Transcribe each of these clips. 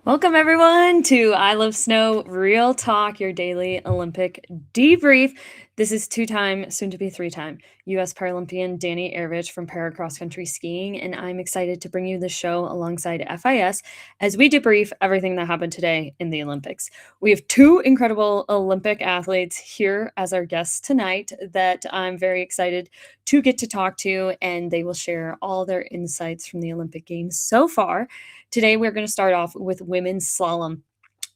Welcome, everyone, to I Love Snow Real Talk, your daily Olympic debrief. This is two-time, soon-to-be three-time, U.S. Paralympian Dani Aravich from para cross-country skiing, and I'm excited to bring you the show alongside FIS as we debrief everything that happened today in the Olympics. We have two incredible Olympic athletes here as our guests tonight that I'm very excited to get to talk to, and they will share all their insights from the Olympic Games so far. Today, we're going to start off with women's slalom.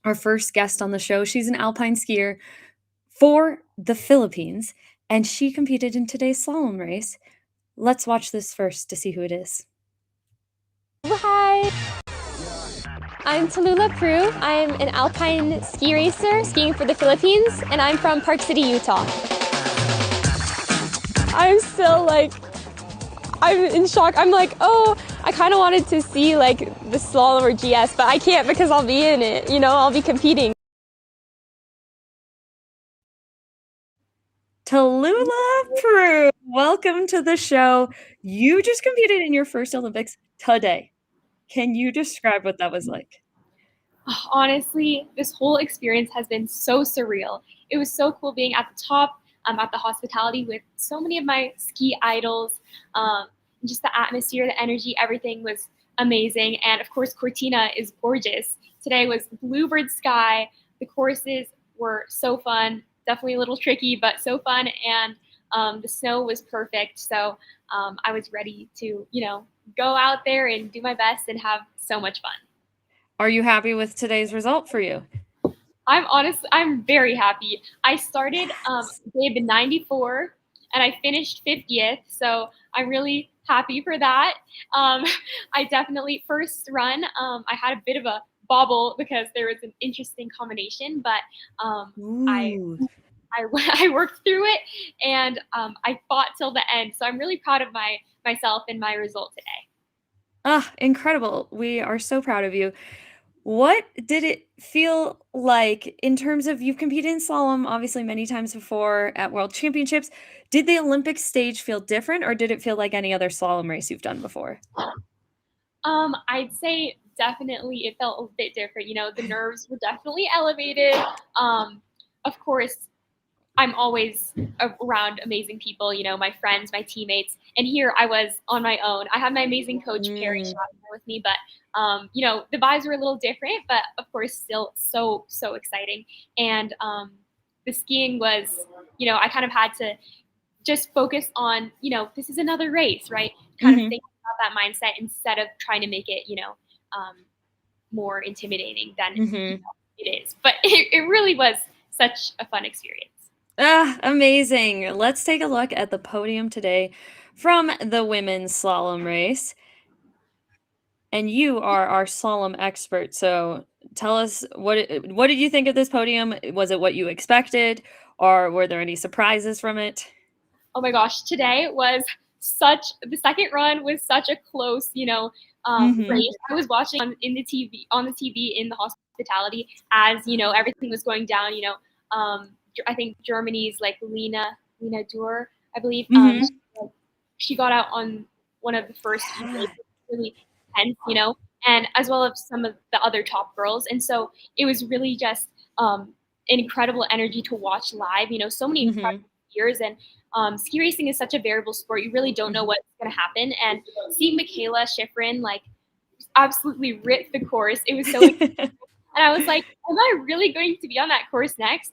Our first guest on the show, she's an alpine skier for the Philippines, and she competed in today's slalom race. Let's watch this first to see who it is. Hi, I'm Tula Pru. I'm an alpine ski racer skiing for the Philippines, and I'm from Park City, Utah. I'm still I'm in shock. I'm like, oh, I kind of wanted to see the slalom or GS, but I can't because I'll be in it, I'll be competing. Tula Pru, welcome to the show. You just competed in your first Olympics today. Can you describe what that was like? Honestly, this whole experience has been so surreal. It was so cool being at the top, at the hospitality with so many of my ski idols. Just the atmosphere, the energy, everything was amazing. And of course, Cortina is gorgeous. Today was bluebird sky. The courses were so fun, definitely a little tricky, but so fun. And the snow was perfect. So I was ready to, go out there and do my best and have so much fun. Are you happy with today's result for you? I'm very happy. I started bib 94 and I finished 50th, so I'm really happy for that. I definitely, first run, I had a bit of a bobble because there was an interesting combination, but I worked through it and I fought till the end. So I'm really proud of myself and my result today. Ah, incredible. We are so proud of you. What did it feel like in terms of you've competed in slalom obviously many times before at World Championships? Did the Olympic stage feel different or did it feel like any other slalom race you've done before? I'd say definitely it felt a bit different. The nerves were definitely elevated. Of course, I'm always around amazing people, my friends, my teammates. And here I was on my own. I had my amazing coach, Perry, with me, but, the vibes were a little different, but of course, still so, so exciting. And the skiing was, I kind of had to just focus on, this is another race, right? Kind of think about that mindset instead of trying to make it, more intimidating than it is. But it really was such a fun experience. Ah, amazing. Let's take a look at the podium today from the women's slalom race. And you are our slalom expert, so tell us what did you think of this podium? Was it what you expected, or were there any surprises from it? Oh my gosh, today was the second run was such a close, race. I was watching on the TV in the hospitality as, everything was going down, I think Germany's Lena Dürr, I believe. She got out on one of the first races, really tense, and as well as some of the other top girls. And so it was really just an incredible energy to watch live. So many incredible skiers, and ski racing is such a variable sport. You really don't know what's going to happen. And seeing Michaela Schifrin absolutely rip the course, it was so exciting. And I was like, am I really going to be on that course next?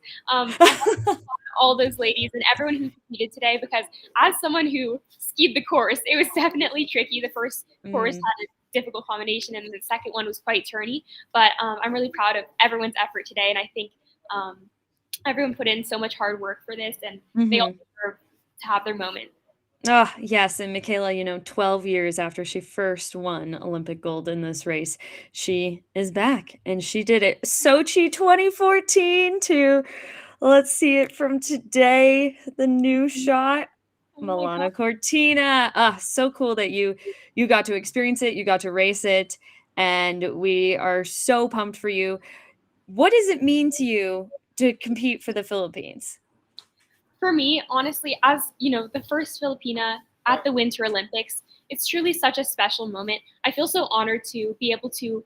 All those ladies and everyone who competed today, because as someone who skied the course, it was definitely tricky. The first course had a difficult combination and the second one was quite turny. But I'm really proud of everyone's effort today. And I think everyone put in so much hard work for this, and they all deserve to have their moment. Oh, yes, and Michaela, 12 years after she first won Olympic gold in this race, she is back, and she did it. Sochi 2014 too. Let's see it from today, the new shot. Milana Cortina. Ah, so cool that you got to experience it, you got to race it, and we are so pumped for you. What does it mean to you to compete for the Philippines? For me, honestly, as the first Filipina at the Winter Olympics, it's truly such a special moment. I feel so honored to be able to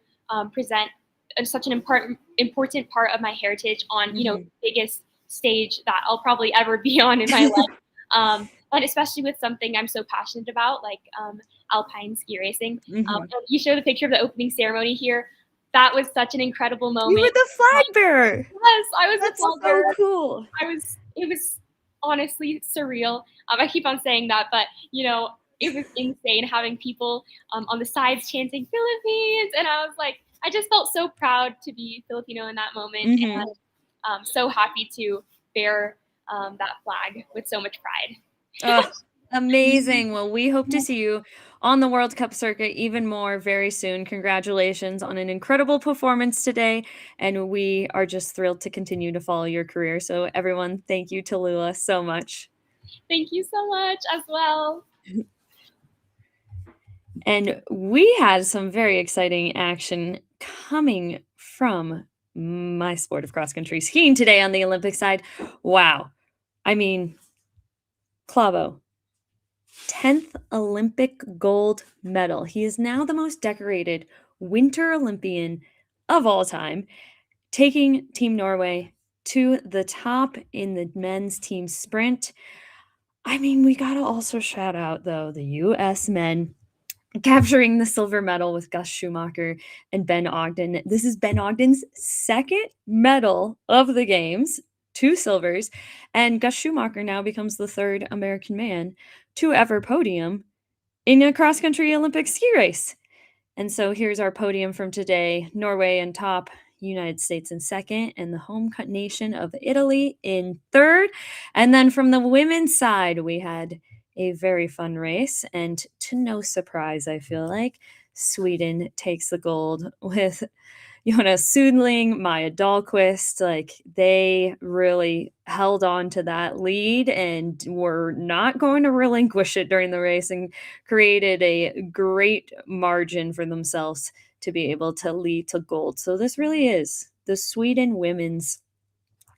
present such an important part of my heritage on, you know, the biggest stage that I'll probably ever be on in my life. And especially with something I'm so passionate about, like alpine ski racing. And you show the picture of the opening ceremony here. That was such an incredible moment. You were the flag bearer. Yes, I was That's the flag bearer. so cool. It was honestly surreal. I keep on saying that, but you know, it was insane having people on the sides chanting Philippines, and I was like, I just felt so proud to be Filipino in that moment, and so happy to bear that flag with so much pride. Oh, amazing. Well, we hope to see you on the World Cup circuit even more very soon. Congratulations on an incredible performance today. And we are just thrilled to continue to follow your career. So everyone, thank you, Tallulah, so much. Thank you so much as well. And we had some very exciting action coming from my sport of cross-country skiing today on the Olympic side. Wow. I mean, Clavo, 10th Olympic gold medal. He is now the most decorated Winter Olympian of all time, taking Team Norway to the top in the men's team sprint. I mean, we got to also shout out, though, the U.S. men capturing the silver medal with Gus Schumacher and Ben Ogden. This is Ben Ogden's second medal of the games, 2 silvers, and Gus Schumacher now becomes the 3rd American man to ever podium in a cross-country Olympic ski race. And so here's our podium from today. Norway in top, United States in second, and the home nation of Italy in third. And then from the women's side, we had a very fun race. And to no surprise, I feel like, Sweden takes the gold with Jonas Sundling, Maya Dahlqvist. Like, they really held on to that lead and were not going to relinquish it during the race and created a great margin for themselves to be able to lead to gold. So this really is the Sweden women's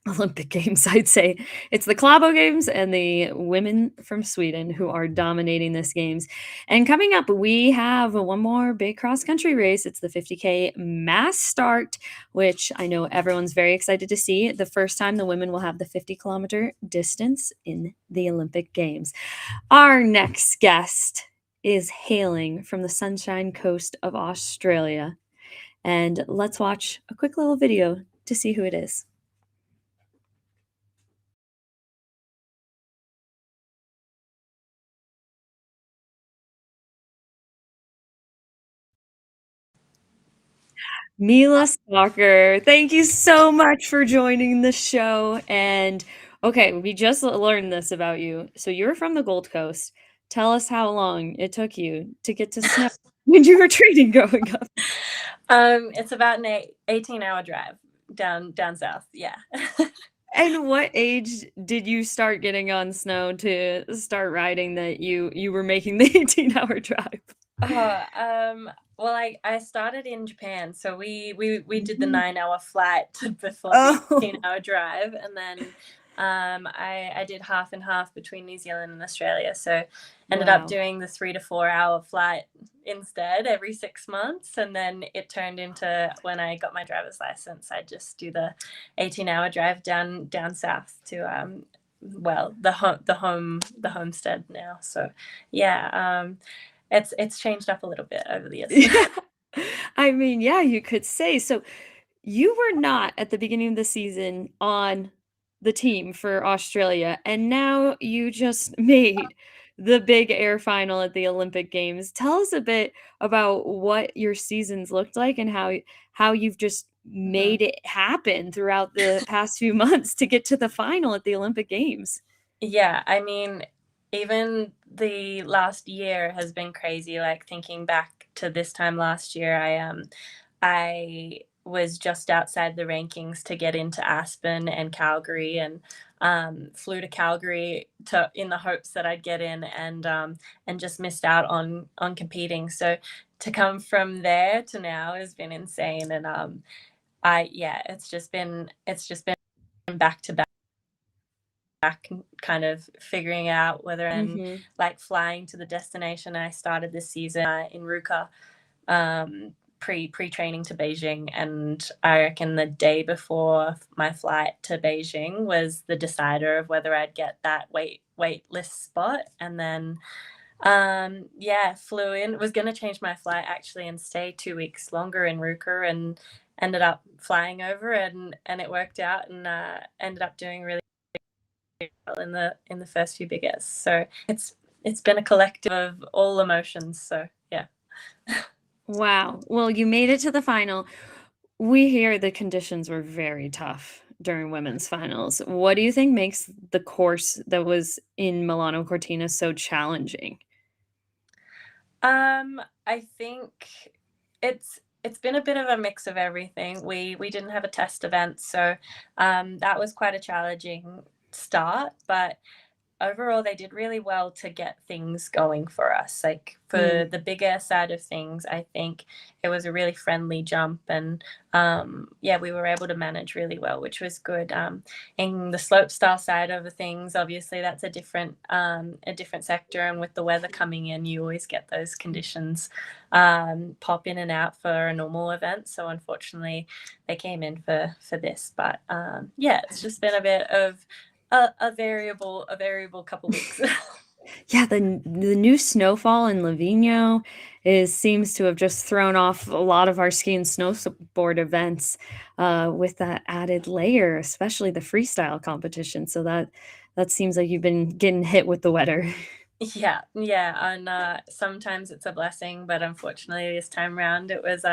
Olympic Games, I'd say. It's the Klæbo Games and the women from Sweden who are dominating this games. And coming up, we have one more big cross-country race. It's the 50K mass start, which I know everyone's very excited to see. The first time the women will have the 50-kilometer distance in the Olympic Games. Our next guest is hailing from the Sunshine Coast of Australia. And let's watch a quick little video to see who it is. Mila Stalker, thank you so much for joining the show. And okay, we just learned this about you. So you're from the Gold Coast. Tell us how long it took you to get to Snow when you were training growing up. It's about an 18-hour drive down south. Yeah. And what age did you start getting on snow to start riding that you were making the 18-hour drive? Well, I started in Japan, so we did the 9-hour flight before the 18-hour drive, and then I did half and half between New Zealand and Australia, so ended up doing the 3 to 4 hour flight instead every 6 months, and then it turned into, when I got my driver's license, I just do the 18-hour drive down south to the homestead now. So yeah. It's changed up a little bit over the years. Yeah. I mean, yeah, you could say. So you were not at the beginning of the season on the team for Australia, and now you just made the big air final at the Olympic Games. Tell us a bit about what your seasons looked like and how you've just made it happen throughout the past few months to get to the final at the Olympic Games. Yeah, I mean, even the last year has been crazy. Like, thinking back to this time last year, I was just outside the rankings to get into Aspen and Calgary, and flew to Calgary in the hopes that I'd get in, and just missed out on competing. So to come from there to now has been insane, and it's just been back to back, kind of figuring out whether like flying to the destination. I started this season in Ruka, pre-training to Beijing, and I reckon the day before my flight to Beijing was the decider of whether I'd get that waitlist spot. And then flew in, was going to change my flight actually and stay 2 weeks longer in Ruka, and ended up flying over, and it worked out, and ended up doing really well in the first few big airs. So it's been a collective of all emotions. So yeah. Wow. Well, you made it to the final. We hear the conditions were very tough during women's finals. What do you think makes the course that was in Milano Cortina so challenging? I think it's been a bit of a mix of everything. We didn't have a test event, so that was quite a challenging start, but overall they did really well to get things going for us. Like for the bigger side of things, I think it was a really friendly jump, and we were able to manage really well, which was good. In the slopestyle side of things, obviously that's a different sector, and with the weather coming in, you always get those conditions pop in and out for a normal event. So unfortunately they came in for this, but it's just been a bit of a variable couple weeks. Yeah, the new snowfall in Livigno seems to have just thrown off a lot of our ski and snowboard events with that added layer, especially the freestyle competition. So that seems like you've been getting hit with the weather. Yeah, and sometimes it's a blessing, but unfortunately this time around it was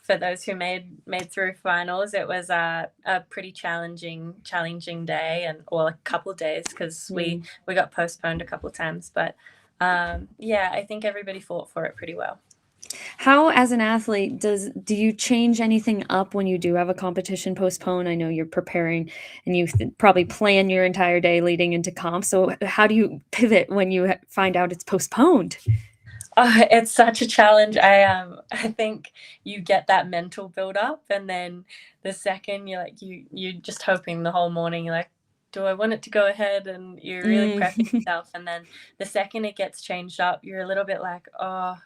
for those who made through finals, it was a pretty challenging day, and a couple days, because we got postponed a couple times, but I think everybody fought for it pretty well. How, as an athlete, do you change anything up when you do have a competition postponed? I know you're preparing and you probably plan your entire day leading into comp. So how do you pivot when you find out it's postponed? Oh, it's such a challenge. I think you get that mental build up, and then the second you're just hoping the whole morning, you're like, do I want it to go ahead? And you're really prepping yourself. And then the second it gets changed up, you're a little bit like, oh,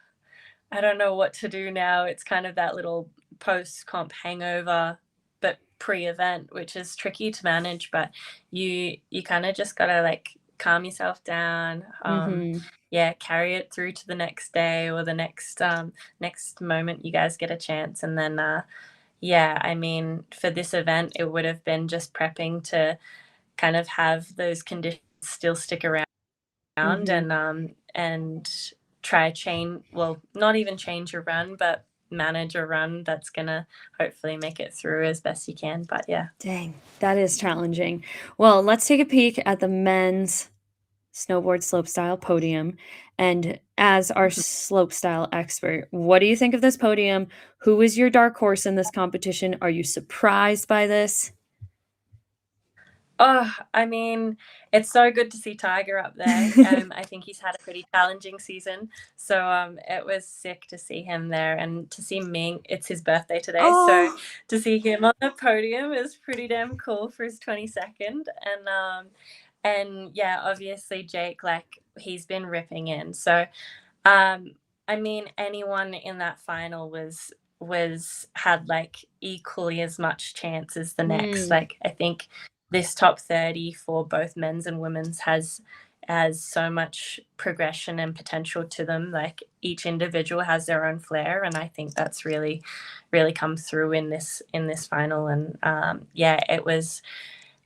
I don't know what to do now. It's kind of that little post-comp hangover, but pre-event, which is tricky to manage, but you kind of just gotta like calm yourself down, carry it through to the next day or the next moment you guys get a chance. And then I mean, for this event it would have been just prepping to kind of have those conditions still stick around, and try not even change your run, but manage a run that's gonna hopefully make it through as best you can. But yeah. Dang, that is challenging. Well, let's take a peek at the men's snowboard slopestyle podium. And as our slopestyle expert, what do you think of this podium? Who is your dark horse in this competition? Are you surprised by this? Oh, I mean, it's so good to see Tiger up there. I think he's had a pretty challenging season, so it was sick to see him there, and to see Ming. It's his birthday today, so to see him on the podium is pretty damn cool for his 22nd. And obviously Jake, like, he's been ripping in. So, I mean, anyone in that final had like equally as much chance as the next. Like, I think this top 30 for both men's and women's has so much progression and potential to them. Like, each individual has their own flair, and I think that's really come through in this final. And it was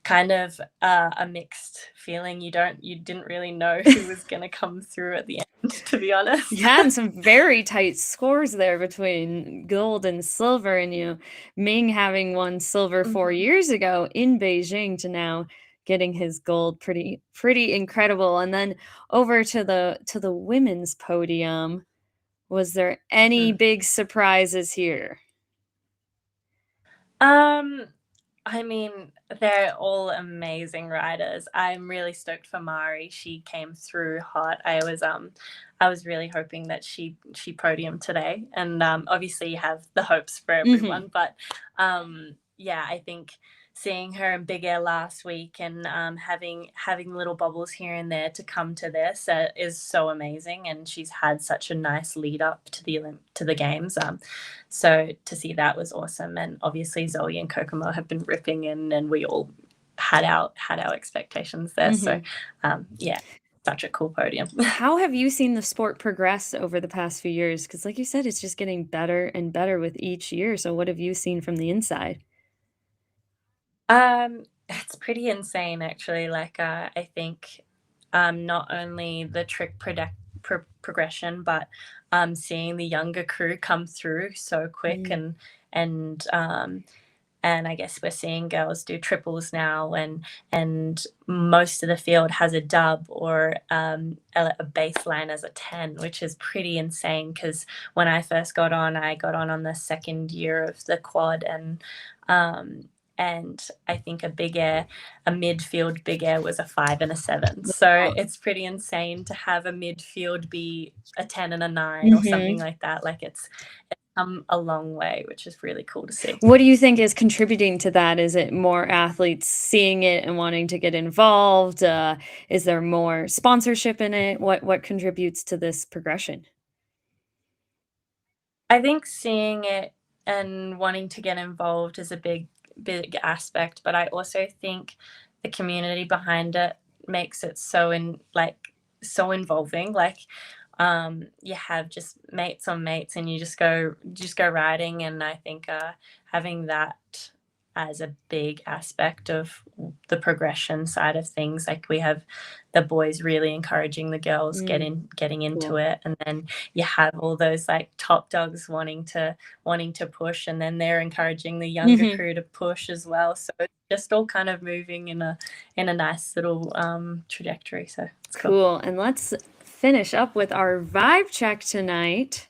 kind of a mixed feeling. You didn't really know who was going to come through at the end, to be honest. Yeah, and some very tight scores there between gold and silver, and Ming having won silver 4 years ago in Beijing to now getting his gold, pretty incredible. And then over to the women's podium, was there any big surprises here? I mean, they're all amazing riders. I'm really stoked for Mari. She came through hot. I was really hoping that she podiumed today, and obviously you have the hopes for everyone, but I think seeing her in Big Air last week and having little bubbles here and there to come to this is so amazing, and she's had such a nice lead up to the games. So to see that was awesome, and obviously Zoe and Kokomo have been ripping in, and we all had our expectations there. So yeah, such a cool podium. How have you seen the sport progress over the past few years? Because, like you said, it's just getting better and better with each year. So, what have you seen from the inside? It's pretty insane actually. Like I think not only the trick progression, but seeing the younger crew come through so quick, and and I guess we're seeing girls do triples now, and most of the field has a dub or a baseline as a 10, which is pretty insane. Because when I first got on, I got on the second year of the quad, and I think a midfield big air was a 5 and a 7. So it's pretty insane to have a midfield be a 10 and a 9 or something like that. Like it's come a long way, which is really cool to see. What do you think is contributing to that? Is it more athletes seeing it and wanting to get involved? Is there more sponsorship in it? What contributes to this progression? I think seeing it and wanting to get involved is a big aspect, but I also think the community behind it makes it so involving. Like you have just mates on mates, and you just go riding, and I think having that as a big aspect of the progression side of things. Like we have the boys really encouraging the girls getting into it, and then you have all those like top dogs wanting to push, and then they're encouraging the younger crew to push as well. So it's just all kind of moving in a nice little trajectory. So it's cool. And let's finish up with our vibe check tonight.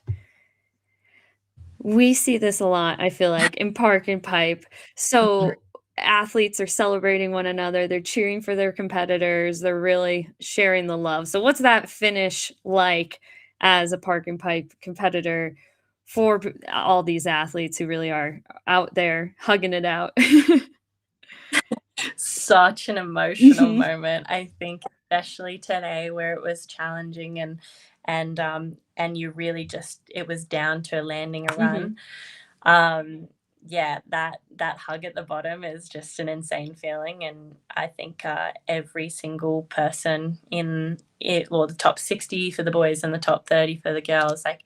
We see this a lot, I feel like, in Park and Pipe. So athletes are celebrating one another, they're cheering for their competitors, they're really sharing the love. So what's that finish like as a Park and Pipe competitor for all these athletes who really are out there hugging it out? Such an emotional moment, I think, especially today where it was challenging, and you really just, it was down to landing a run. Yeah, that hug at the bottom is just an insane feeling, and I think every single person in it, well, the top 60 for the boys and the top 30 for the girls, like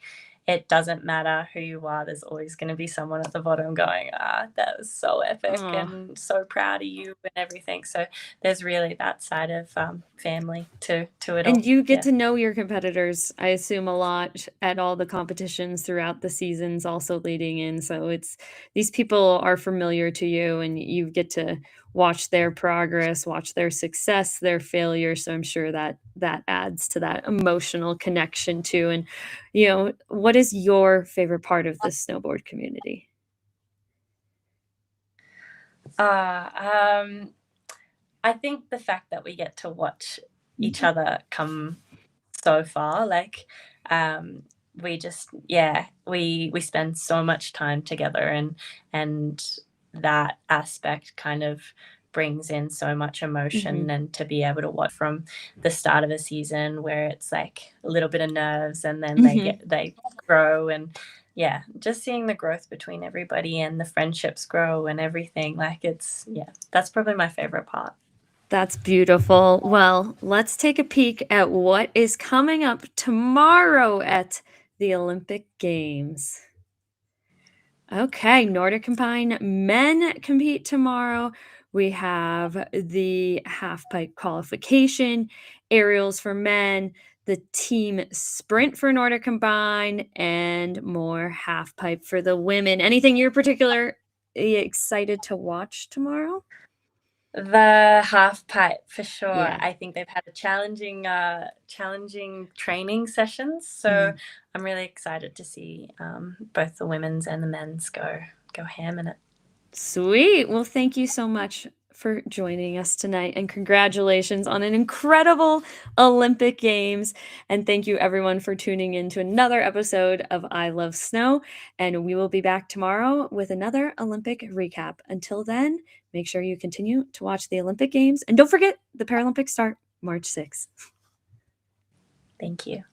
it doesn't matter who you are, there's always going to be someone at the bottom going, that was so epic and so proud of you and everything. So there's really that side of family to it all. And you get to know your competitors, I assume, a lot at all the competitions throughout the seasons also leading in. So it's, these people are familiar to you, and you get to watch their progress, watch their success, their failure. So I'm sure that adds to that emotional connection too. And, you know, what is your favorite part of the snowboard community? I think the fact that we get to watch each other come so far, like we just, we spend so much time together, and that aspect kind of brings in so much emotion. And to be able to watch from the start of a season where it's like a little bit of nerves, and then they grow, and just seeing the growth between everybody and the friendships grow and everything, like it's, that's probably my favorite part. That's beautiful. Well, let's take a peek at what is coming up tomorrow at the Olympic Games. Okay, Nordic Combined men compete tomorrow. We have the half pipe qualification, aerials for men, the team sprint for Nordic Combined, and more half pipe for the women. Anything you're particularly excited to watch tomorrow? The half pipe for sure. Yeah. I think they've had a challenging training sessions, so I'm really excited to see both the women's and the men's go ham in it. Sweet. Well, thank you so much for joining us tonight, and congratulations on an incredible Olympic Games. And thank you everyone for tuning in to another episode of I Love Snow. And we will be back tomorrow with another Olympic recap. Until then, make sure you continue to watch the Olympic Games. And don't forget, the Paralympics start March 6th. Thank you.